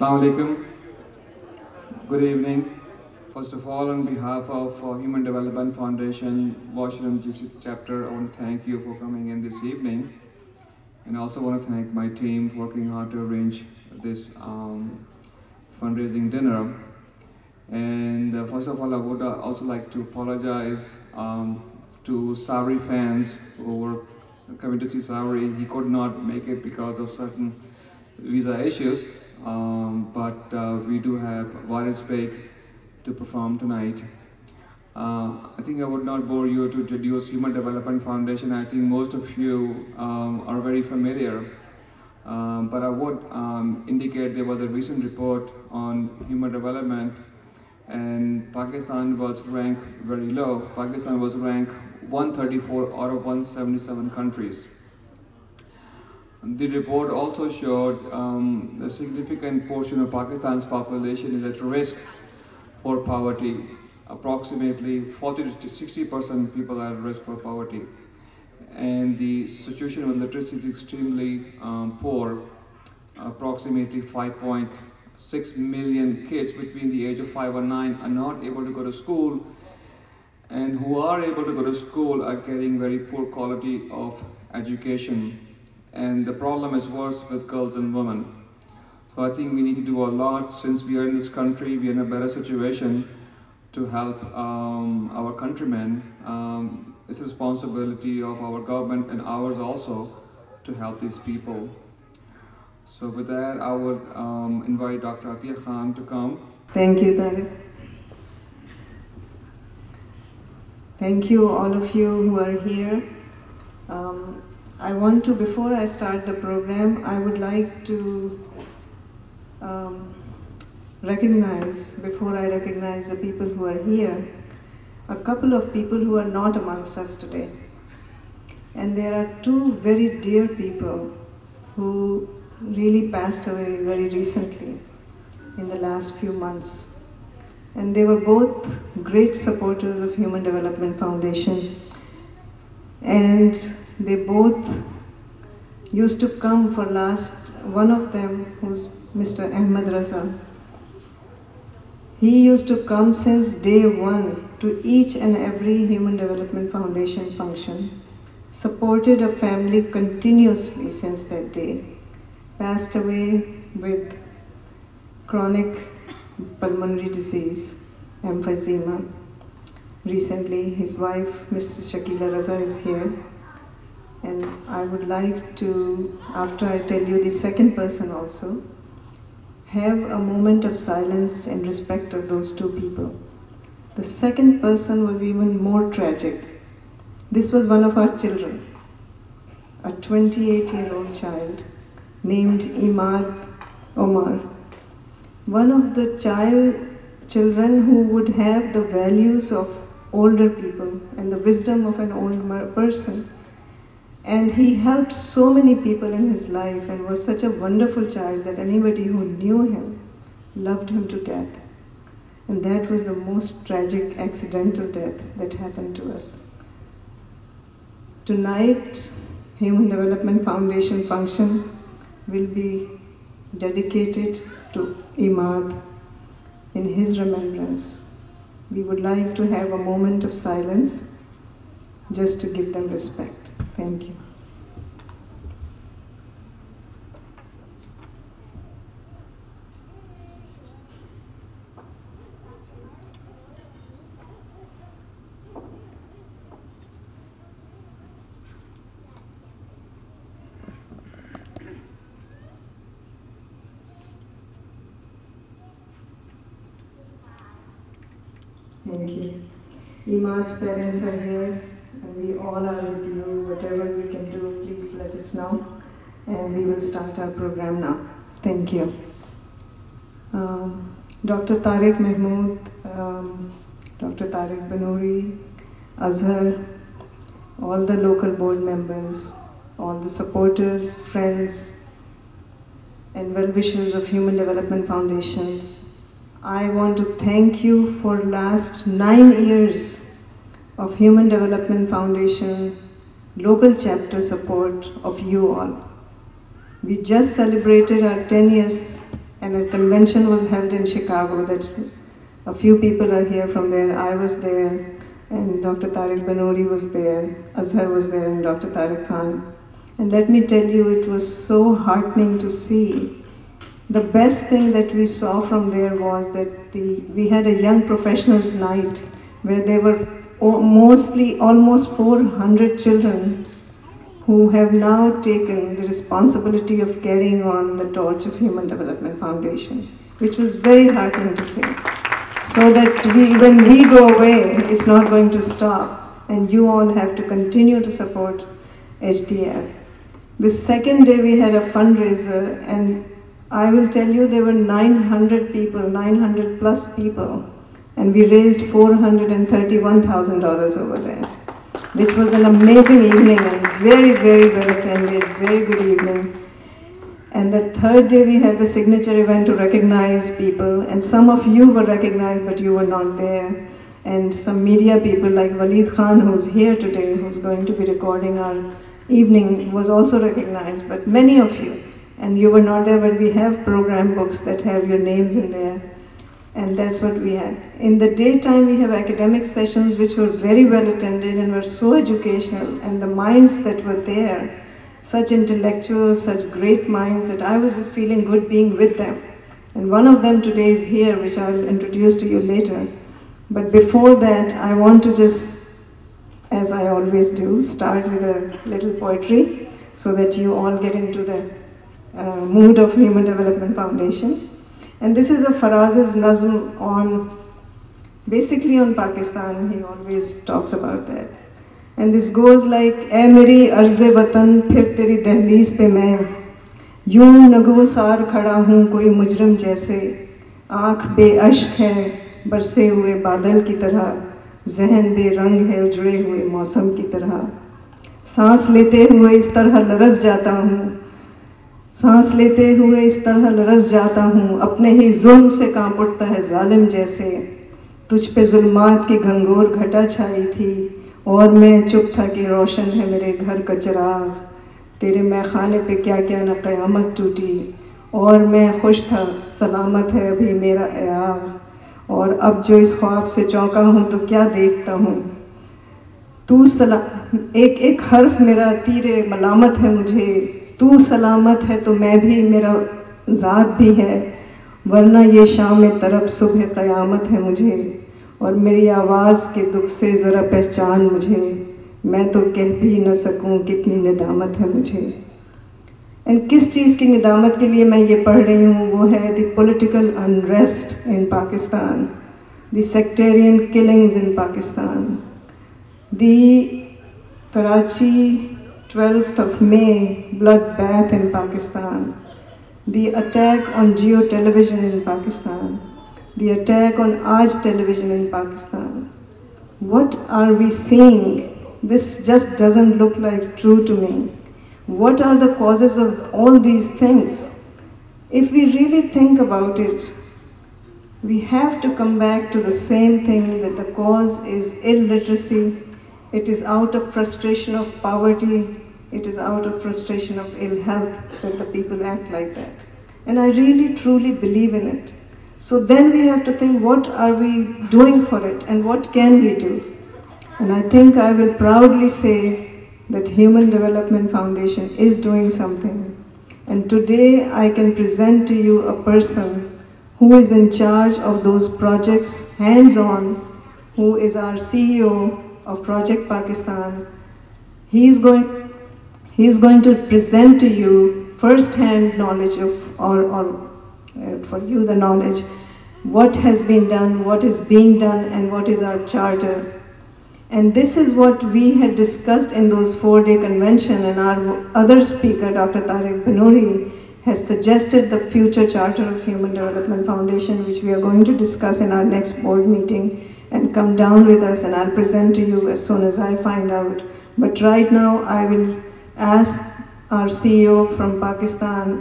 Assalamu alaikum. Good evening. First of all, on behalf of Human Development Foundation, Washington DC chapter, I want to thank you for coming in this evening. And I also want to thank my team for working hard to arrange this fundraising dinner. And first of all, I would also like to apologize to Sauri fans who were coming to see Sauri. He could not make it because of certain visa issues, but we do have Waleed Speak to perform tonight. I think I would not bore you to introduce Human Development Foundation. I think most of you are very familiar, but I would indicate there was a recent report on human development, and Pakistan was ranked very low. Pakistan was ranked 134 out of 177 countries. The report also showed a significant portion of Pakistan's population is at risk for poverty. Approximately 40 to 60% people are at risk for poverty. And the situation with literacy is extremely poor. Approximately 5.6 million kids between the age of 5 and 9 are not able to go to school, and who are able to go to school are getting very poor quality of education. And the problem is worse with girls and women. So I think we need to do a lot. Since we are in this country, we are in a better situation to help our countrymen. It's a responsibility of our government and ours also to help these people. So with that, I would invite Dr. Atiya Khan to come. Thank you, Tariq. Thank you, all of you who are here. I want to, before I start the program, I would like to recognize, before I recognize the people who are here, a couple of people who are not amongst us today. And there are two very dear people who really passed away very recently, in the last few months. And they were both great supporters of Human Development Foundation. And they both used to come for one of them, who's Mr. Ahmed Raza. He used to come since day one to each and every Human Development Foundation function, supported a family continuously since that day, passed away with chronic pulmonary disease, emphysema. Recently, his wife, Mrs. Shakila Raza, is here. And I would like to, after I tell you the second person also, have a moment of silence in respect of those two people. The second person was even more tragic. This was one of our children, a 28-year-old child named Imad Omar. One of the children who would have the values of older people and the wisdom of an old person. And he helped so many people in his life and was such a wonderful child that anybody who knew him loved him to death. And that was the most tragic accidental death that happened to us. Tonight, Human Development Foundation function will be dedicated to Imad in his remembrance. We would like to have a moment of silence just to give them respect. Thank you. Thank you. Imad's parents are here, and we all are with you. Whatever we can do, please let us know. And we will start our program now. Thank you. Dr. Tariq Mahmood, Dr. Tariq Banuri, Azhar, all the local board members, all the supporters, friends, and well-wishers of Human Development Foundations, I want to thank you for last 9 years of Human Development Foundation local chapter support of you all. We just celebrated our 10 years and a convention was held in Chicago that a few people are here from there. I was there, and Dr. Tariq Banuri was there, Azhar was there, and Dr. Tariq Khan. And let me tell you, it was so heartening to see. The best thing that we saw from there was that we had a young professionals night where there were mostly almost 400 children who have now taken the responsibility of carrying on the torch of Human Development Foundation, which was very heartening to see. So that when we go away, it's not going to stop, and you all have to continue to support HDF. The second day we had a fundraiser, and I will tell you there were 900 people, 900 plus people, and we raised $431,000 over there, which was an amazing evening and very, very well attended, very good evening. And the third day we had the signature event to recognize people, and some of you were recognized but you were not there. And some media people like Waleed Khan, who's here today, who's going to be recording our evening, was also recognized, but many of you, and you were not there, but we have program books that have your names in there. And that's what we had. In the daytime, we have academic sessions which were very well attended and were so educational, and the minds that were there, such intellectuals, such great minds, that I was just feeling good being with them. And one of them today is here, which I'll introduce to you later. But before that, I want to just, as I always do, start with a little poetry so that you all get into the mood of Human Development Foundation. And this is a Faraz's nazm on, basically on Pakistan. He always talks about that. And this goes like, "Ae meri arze watan, phir teri dehleez pe main, yoon nagosar khada hoon koi mujrim jaise, aankh be-ashk hai, बरसे हुए बादल की तरह, जहन बेरंग है उजड़े हुए मौसम की तरह, सांस लेते हुए इस तरह लरस जाता हूँ, सांस लेते हुए इस तरह लरस जाता हूँ, अपने ही जुल्म से कांप उठता है जालिम जैसे, तुझ पे जुल्मात की घंघोर घटा छाई थी, और मैं चुप था कि रोशन है मेरे घर का चिराग, तेरे मैखाने पे क्या क्या न क़यामत टूटी, और मैं खुश था सलामत है अभी मेरा एयाग, और अब जो इस ख्वाब से चौंका हूँ तो क्या देखता हूँ, तू एक एक हर्फ मेरा तीरे मलामत है मुझे, तू सलामत है तो मैं भी, मेरा ज़ात भी है, वरना ये शाम तरफ सुबह क़यामत है मुझे, और मेरी आवाज़ के दुख से ज़रा पहचान मुझे, मैं तो कह भी न सकूं कितनी निदामत है मुझे। एंड किस चीज़ की निदामत के लिए मैं ये पढ़ रही हूँ, वो है the political unrest in Pakistan, the sectarian killings in Pakistan, the Karachi 12th of May bloodbath in Pakistan, the attack on Geo television in Pakistan, the attack on Aaj television in Pakistan. What are we seeing? This just doesn't look like true to me. What are the causes of all these things? If we really think about it, we have to come back to the same thing, that the cause is illiteracy. It is out of frustration of poverty. It is out of frustration of ill health that the people act like that. And I really truly believe in it. So then we have to think, what are we doing for it and what can we do? And I think I will proudly say that Human Development Foundation is doing something. And today I can present to you a person who is in charge of those projects, hands-on, who is our CEO of Project Pakistan. He is going to present to you first-hand knowledge of, for you the knowledge, what has been done, what is being done, and what is our charter. And this is what we had discussed in those 4-day convention, and our other speaker, Dr. Tariq Banuri, has suggested the future charter of Human Development Foundation, which we are going to discuss in our next board meeting, and come down with us, and I'll present to you as soon as I find out. But right now, I will ask our CEO from Pakistan,